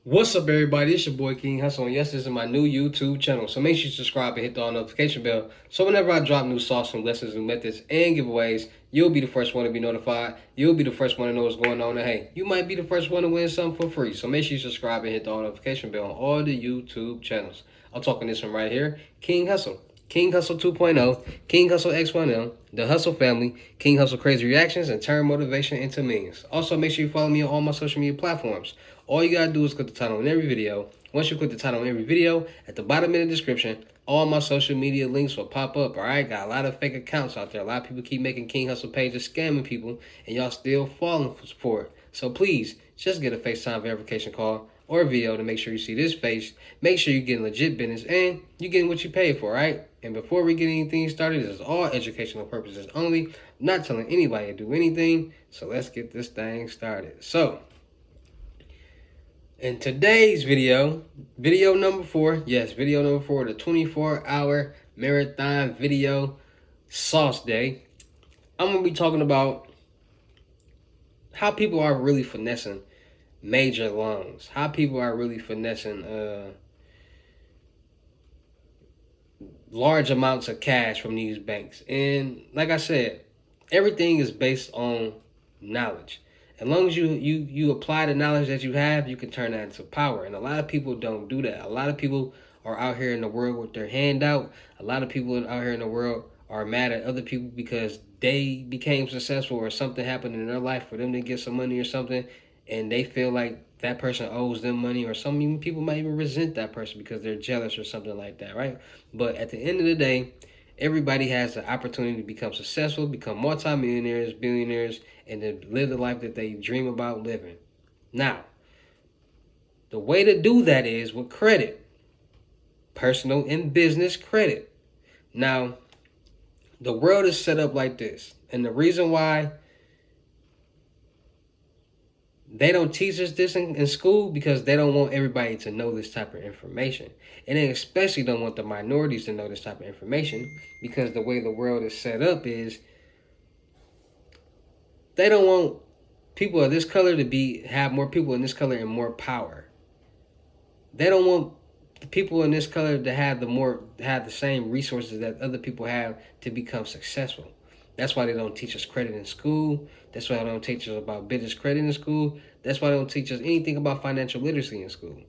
What's up, everybody? It's your boy King Hussle, and yes, this is my new YouTube channel. So make sure you subscribe and hit the notification bell. So whenever I drop new sauce from lessons and methods and giveaways, you'll be the first one to be notified. You'll be the first one to know what's going on. And hey, you might be the first one to win something for free. So make sure you subscribe and hit the notification bell on all the YouTube channels. I'm talking this one right here, King Hussle. King Hussle 2.0, King Hussle X1M, The Hussle Family, King Hussle Crazy Reactions, and turn motivation into millions. Also, make sure you follow me on all my social media platforms. All you gotta do is click the title on every video. Once you click the title on every video, at the bottom in the description, all my social media links will pop up. Alright, got a lot of fake accounts out there. A lot of people keep making King Hussle pages scamming people, and y'all still falling for it. So please, just get a FaceTime verification call or video to make sure you see this face. Make sure you're getting legit business and you're getting what you paid for, right? And before we get anything started, this is all educational purposes only. Not telling anybody to do anything. So let's get this thing started. So, in today's video number 4, yes, video number 4, the 24-hour marathon video sauce day, I'm going to be talking about how people are really finessing major loans, how people are really finessing large amounts of cash from these banks. And like I said, everything is based on knowledge. As long as you apply the knowledge that you have, you can turn that into power. And a lot of people don't do that. A lot of people are out here in the world with their hand out. A lot of people out here in the world are mad at other people because they became successful or something happened in their life for them to get some money or something, and they feel like that person owes them money, or some even people might even resent that person because they're jealous or something like that, right? But at the end of the day, everybody has the opportunity to become successful, become multimillionaires, billionaires, and to live the life that they dream about living. Now, the way to do that is with credit, personal and business credit. Now, the world is set up like this, and the reason why they don't teach us this in school because they don't want everybody to know this type of information. And they especially don't want the minorities to know this type of information because the way the world is set up is they don't want people of this color to have more people in this color and more power. They don't want the people in this color to have the same resources that other people have to become successful. That's why they don't teach us credit in school. That's why they don't teach us about business credit in school. That's why they don't teach us anything about financial literacy in school.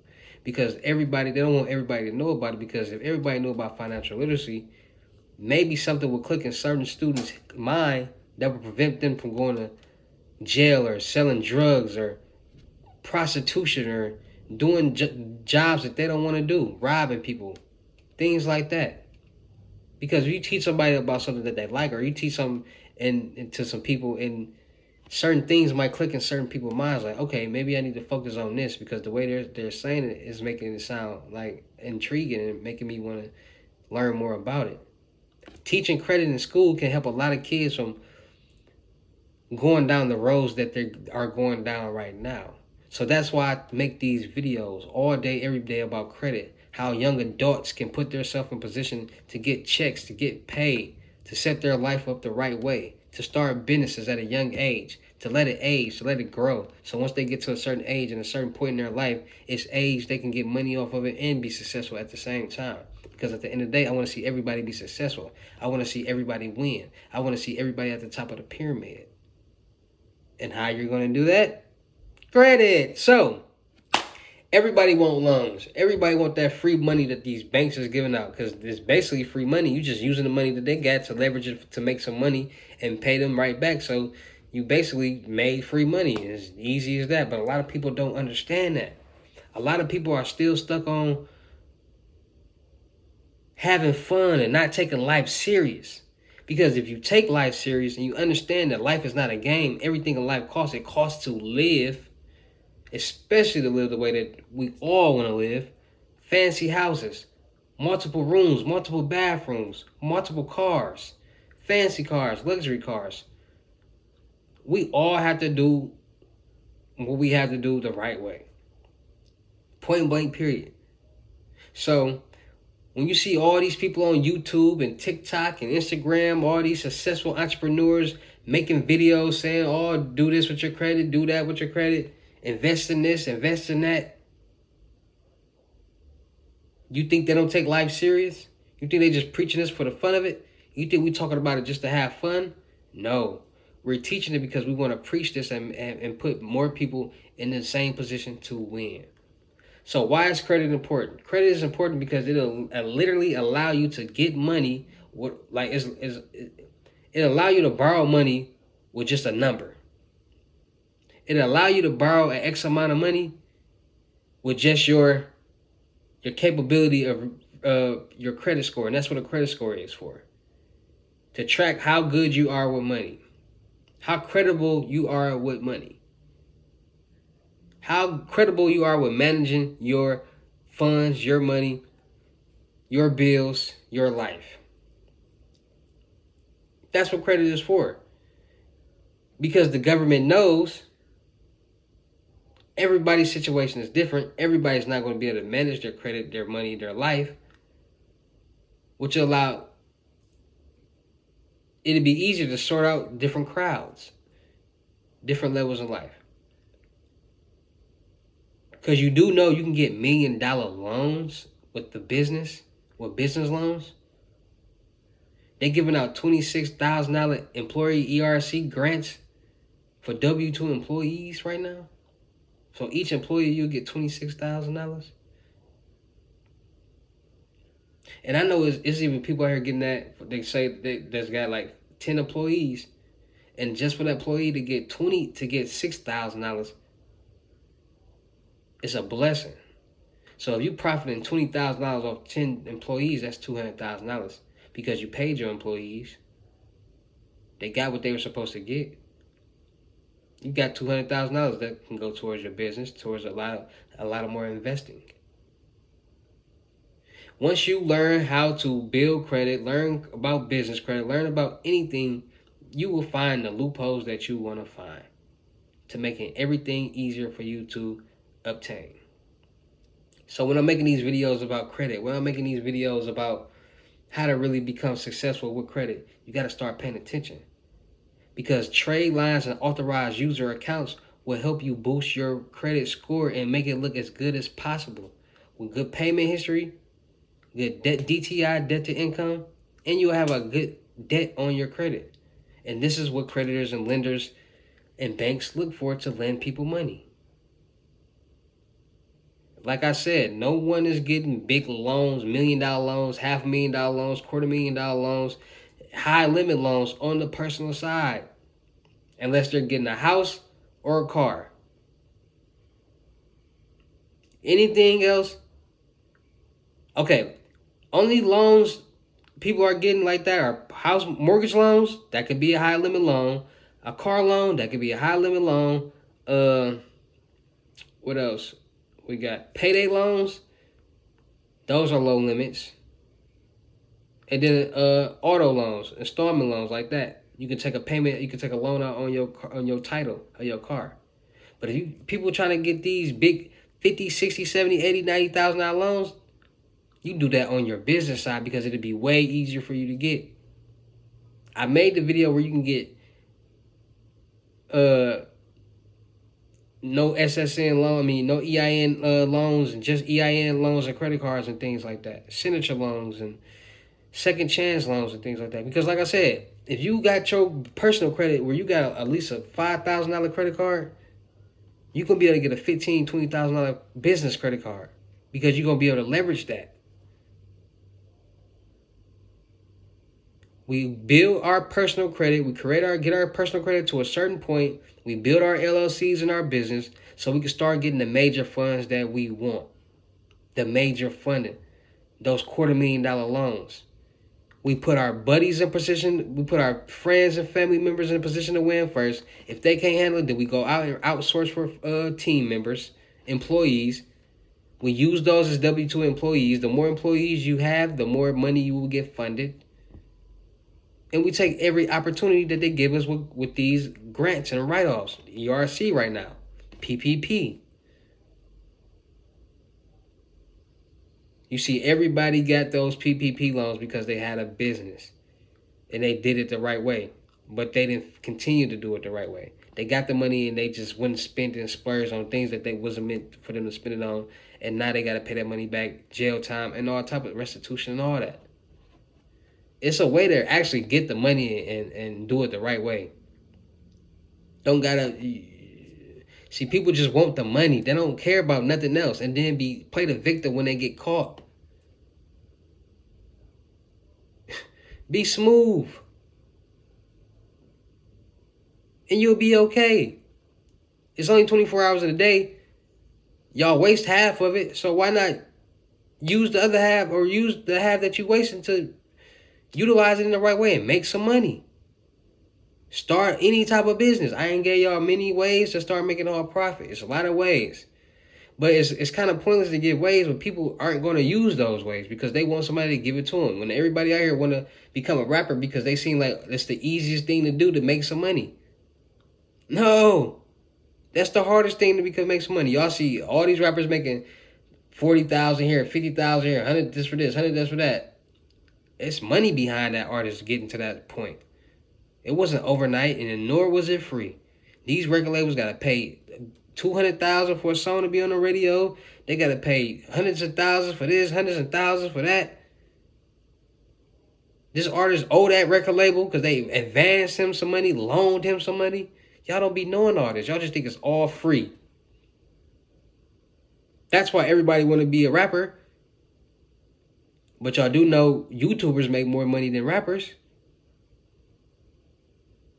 Because they don't want everybody to know about it, because if everybody knew about financial literacy, maybe something would click in certain students' mind that would prevent them from going to jail or selling drugs or prostitution or doing jobs that they don't want to do, robbing people, things like that. Because if you teach somebody about something that they like, or you teach something to some people, and certain things might click in certain people's minds, like, okay, maybe I need to focus on this because the way they're saying it is making it sound like intriguing and making me want to learn more about it. Teaching credit in school can help a lot of kids from going down the roads that they are going down right now. So that's why I make these videos all day, every day about credit. How young adults can put themselves in position to get checks, to get paid, to set their life up the right way, to start businesses at a young age, to let it age, to let it grow. So once they get to a certain age and a certain point in their life, it's age they can get money off of it and be successful at the same time. Because at the end of the day, I want to see everybody be successful. I want to see everybody win. I want to see everybody at the top of the pyramid. And how you're going to do that? Credit. So, everybody want loans. Everybody want that free money that these banks is giving out, because it's basically free money. You just using the money that they got to leverage it to make some money and pay them right back. So, you basically made free money. It's easy as that. But a lot of people don't understand that. A lot of people are still stuck on having fun and not taking life serious. Because if you take life serious and you understand that life is not a game, everything in life costs. It costs to live, especially to live the way that we all want to live. Fancy houses, multiple rooms, multiple bathrooms, multiple cars, fancy cars, luxury cars. We all have to do what we have to do the right way. Point blank, period. So when you see all these people on YouTube and TikTok and Instagram, all these successful entrepreneurs making videos saying, oh, do this with your credit, do that with your credit, invest in this, invest in that. You think they don't take life serious? You think they just preaching this for the fun of it? You think we talking about it just to have fun? No. We're teaching it because we want to preach this and put more people in the same position to win. So why is credit important? Credit is important because it'll literally allow you to get money. It allow you to borrow money with just a number. It'll allow you to borrow an X amount of money with just your capability of your credit score, and that's what a credit score is for. To track how good you are with money, how credible you are with money, how credible you are with managing your funds, your money, your bills, your life. That's what credit is for. Because the government knows everybody's situation is different. Everybody's not going to be able to manage their credit, their money, their life, which will allow it'd be easier to sort out different crowds, different levels of life. Because you do know you can get $1 million loans with business loans. They're giving out $26,000 employee ERC grants for W-2 employees right now. So each employee, you'll get $26,000. And I know it's even people out here getting that. They say there's got like 10 employees. And just for that employee to get $6,000, it's a blessing. So if you profiting $20,000 off 10 employees, that's $200,000 because you paid your employees. They got what they were supposed to get. You got $200,000 that can go towards your business, towards a lot of more investing. Once you learn how to build credit, learn about business credit, learn about anything, you will find the loopholes that you want to find to making everything easier for you to obtain. So when I'm making these videos about credit, when I'm making these videos about how to really become successful with credit, you got to start paying attention. Because trade lines and authorized user accounts will help you boost your credit score and make it look as good as possible. With good payment history, good DTI, debt to income, and you'll have a good debt on your credit. And this is what creditors and lenders and banks look for to lend people money. Like I said, no one is getting big loans, $1 million loans, $500,000 loans, $250,000 loans, high limit loans on the personal side, unless they're getting a house or a car. Anything else? Okay, only loans people are getting like that are house mortgage loans. That could be a high limit loan. A car loan, that could be a high limit loan. What else? We got payday loans. Those are low limits. And then auto loans, installment loans like that. You can take a payment, you can take a loan out on your title of your car. But if people trying to get these big 50, 60, 70, 80, 90,000 loans, you do that on your business side because it'd be way easier for you to get. I made the video where you can get no SSN loan, no EIN loans, and just EIN loans and credit cards and things like that. Signature loans and second chance loans and things like that. Because like I said, if you got your personal credit where you got at least a $5,000 credit card, you're going to be able to get a $15,000, $20,000 business credit card because you're going to be able to leverage that. We build our personal credit. We get our personal credit to a certain point. We build our LLCs in our business so we can start getting the major funds that we want. The major funding. Those $250,000 loans. We put our buddies in position. We put our friends and family members in a position to win first. If they can't handle it, then we go out and outsource for team members, employees. We use those as W-2 employees. The more employees you have, the more money you will get funded. And we take every opportunity that they give us with these grants and write-offs. ERC right now. PPP. You see, everybody got those PPP loans because they had a business. And they did it the right way. But they didn't continue to do it the right way. They got the money and they just wouldn't spend it and splurge on things that they wasn't meant for them to spend it on, and now they got to pay that money back, jail time, and all type of restitution and all that. It's a way to actually get the money and do it the right way. Don't gotta see, people just want the money. They don't care about nothing else, and then play the victim when they get caught. Be smooth, and you'll be okay. It's only 24 hours in a day. Y'all waste half of it, so why not use the other half, or use the half that you wasting to utilize it in the right way and make some money. Start any type of business. I ain't gave y'all many ways to start making all profit. It's a lot of ways. But it's kind of pointless to give ways when people aren't going to use those ways because they want somebody to give it to them. When everybody out here want to become a rapper because they seem like it's the easiest thing to do to make some money. No. That's the hardest thing to make some money. Y'all see all these rappers making 40,000 here, 50,000 here, 100 this for this, 100 this for that. It's money behind that artist getting to that point. It wasn't overnight, and nor was it free. These record labels got to pay $200,000 for a song to be on the radio. They got to pay hundreds of thousands for this, hundreds of thousands for that. This artist owe that record label because they advanced him some money, loaned him some money. Y'all don't be knowing all this. Y'all just think it's all free. That's why everybody want to be a rapper. But y'all do know YouTubers make more money than rappers.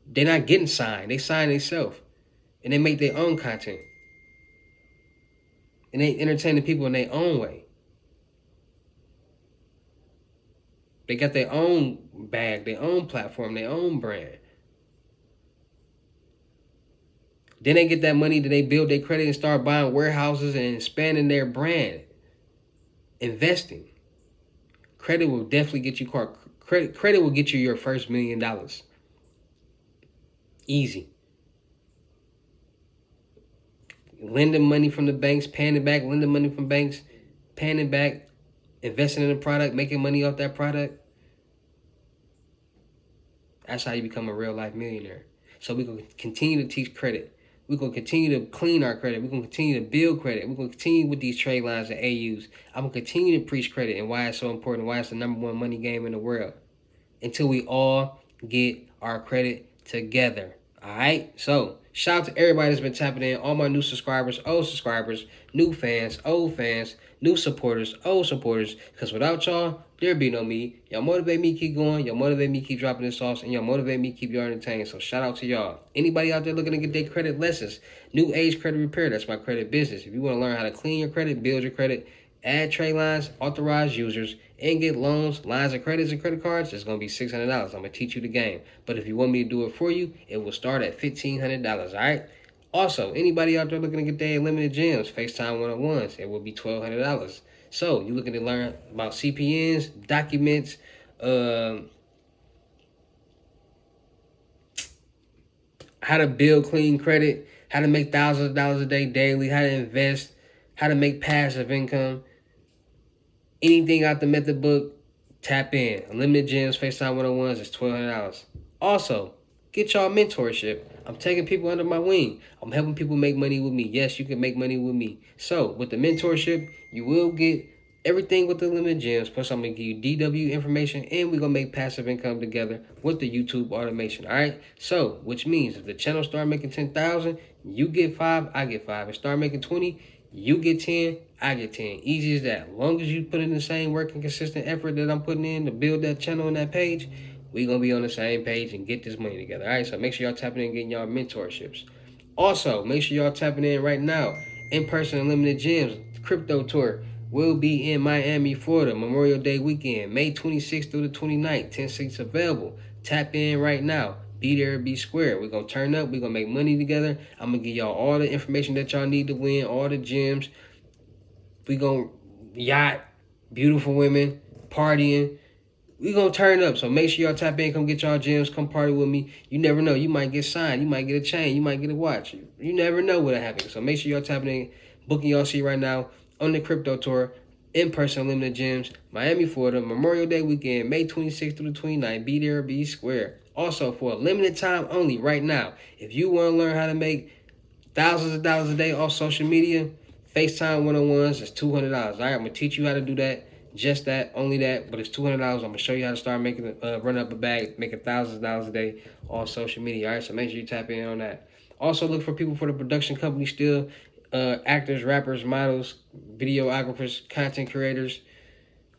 They're not getting signed. They sign themselves. And they make their own content. And they entertain the people in their own way. They got their own bag, their own platform, their own brand. Then they get that money, then they build their credit and start buying warehouses and expanding their brand. Investing. Credit will definitely get you credit will get you your first $1 million. Easy. Lending money from the banks, paying it back, lending money from banks, paying it back, investing in a product, making money off that product. That's how you become a real life millionaire. So we're going to continue to teach credit. We're going to continue to clean our credit. We're going to continue to build credit. We're going to continue with these trade lines and AUs. I'm going to continue to preach credit and why it's so important, why it's the number one money game in the world. Until we all get our credit together. All right? So shout out to everybody that's been tapping in. All my new subscribers, old subscribers, new fans, old fans, new supporters, old supporters. Because without y'all, there'd be no me. Y'all motivate me keep going. Y'all motivate me keep dropping this sauce. And y'all motivate me keep y'all entertained. So shout out to y'all. Anybody out there looking to get their credit lessons, new age credit repair, that's my credit business. If you want to learn how to clean your credit, build your credit, add trade lines, authorize users, and get loans, lines of credits, and credit cards, it's going to be $600. I'm going to teach you the game. But if you want me to do it for you, it will start at $1,500, all right? Also, anybody out there looking to get their limited gems, FaceTime one-on-ones, it will be $1,200. So, you looking to learn about CPNs, documents, how to build clean credit, how to make thousands of dollars a day daily, how to invest, how to make passive income, anything out the method book, tap in. Unlimited gems, FaceTime 101s is $1,200. Also, get y'all mentorship. I'm taking people under my wing. I'm helping people make money with me. Yes, you can make money with me. So, with the mentorship, you will get everything with the limited gems. Plus, I'm going to give you DW information, and we're going to make passive income together with the YouTube automation. All right? So, which means if the channel start making 10,000, you get 5, I get 5. And start making 20, you get 10, I get 10. Easy as that. As long as you put in the same work and consistent effort that I'm putting in to build that channel and that page, we're going to be on the same page and get this money together. All right, so make sure y'all tapping in and getting y'all mentorships. Also, make sure y'all tapping in right now. In-person Unlimited Gems Crypto Tour will be in Miami, Florida, Memorial Day weekend, May 26th through the 29th. 10 seats available. Tap in right now. Be there, be square. We're going to turn up. We're going to make money together. I'm going to give y'all all the information that y'all need to win, all the gems. We're going to yacht, beautiful women, partying. We're going to turn up. So make sure y'all tap in. Come get y'all gems. Come party with me. You never know. You might get signed. You might get a chain. You might get a watch. You never know what'll happen. So make sure y'all tapping in. Booking y'all seat right now on the Crypto Tour. In-person Unlimited Gems, Miami, Florida, Memorial Day weekend, May 26th through the 29th. Be there, be square. Also, for a limited time only, right now, if you want to learn how to make thousands of dollars a day off social media, FaceTime one-on-ones is $200. All right, I'm gonna teach you how to do that. Just that, only that, but it's $200. I'm gonna show you how to start making, run up a bag, making thousands of dollars a day on social media. All right, so make sure you tap in on that. Also, look for people for the production company still, actors, rappers, models, videographers, content creators,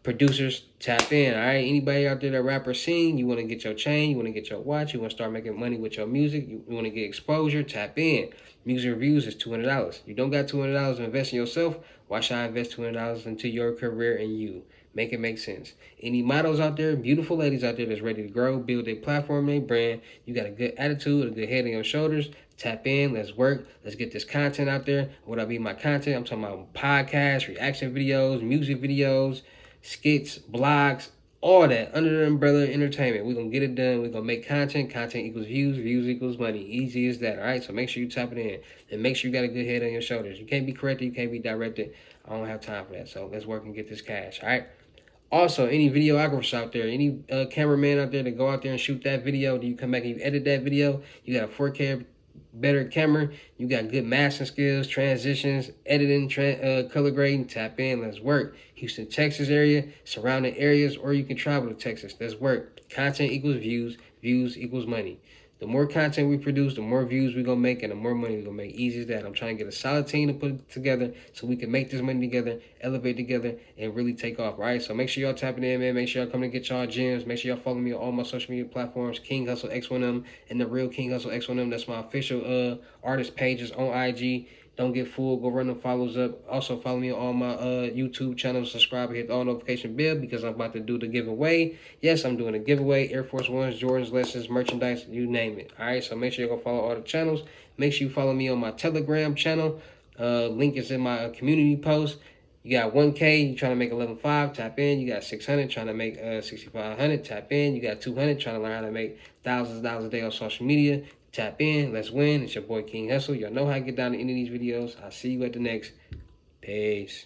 producers, tap in. All right, anybody out there that rap or sing, you want to get your chain, you want to get your watch, you want to start making money with your music, you want to get exposure, tap in. Music reviews is $200. You don't got $200 to invest in yourself. Why should I invest $200 into your career and you? Make it make sense. Any models out there, beautiful ladies out there that's ready to grow, build a platform, a brand, you got a good attitude, a good head on your shoulders, tap in, let's work, let's get this content out there. What I mean by content, I'm talking about podcasts, reaction videos, music videos, skits, blogs, all that under the umbrella of entertainment. We're gonna get it done. We're gonna make content. Content equals views. Views equals money. Easy as that. All right. So make sure you tap it in and make sure you got a good head on your shoulders. You can't be corrected. You can't be directed. I don't have time for that. So let's work and get this cash. All right. Also, any videographers out there, any cameraman out there that go out there and shoot that video, do you come back and you edit that video? You got a 4K better camera, you got good masking skills, transitions, editing, color grading, tap in, let's work. Houston, Texas area, surrounding areas, or you can travel to Texas, let's work. Content equals views, views equals money. The more content we produce, the more views we're going to make and the more money we're going to make. Easy as that. I'm trying to get a solid team to put it together so we can make this money together, elevate together, and really take off, right? So make sure y'all tapping in, man. Make sure y'all come to get y'all gems. Make sure y'all follow me on all my social media platforms, King Hussle X1M and The Real King Hussle X1M. That's my official artist pages on IG. Don't get fooled. Go run them follows up. Also, follow me on all my YouTube channels. Subscribe and hit the all notification bell because I'm about to do the giveaway. Yes, I'm doing a giveaway. Air Force Ones, Jordans, lessons, merchandise, you name it. All right, so make sure you go follow all the channels. Make sure you follow me on my Telegram channel. Link is in my community post. You got 1K, you trying to make 11.5, tap in. You got 600, trying to make 6,500, tap in. You got 200, trying to learn how to make thousands of dollars a day on social media. Tap in, let's win. It's your boy King Hussle. Y'all know how to get down to any of these videos. I'll see you at the next. Peace.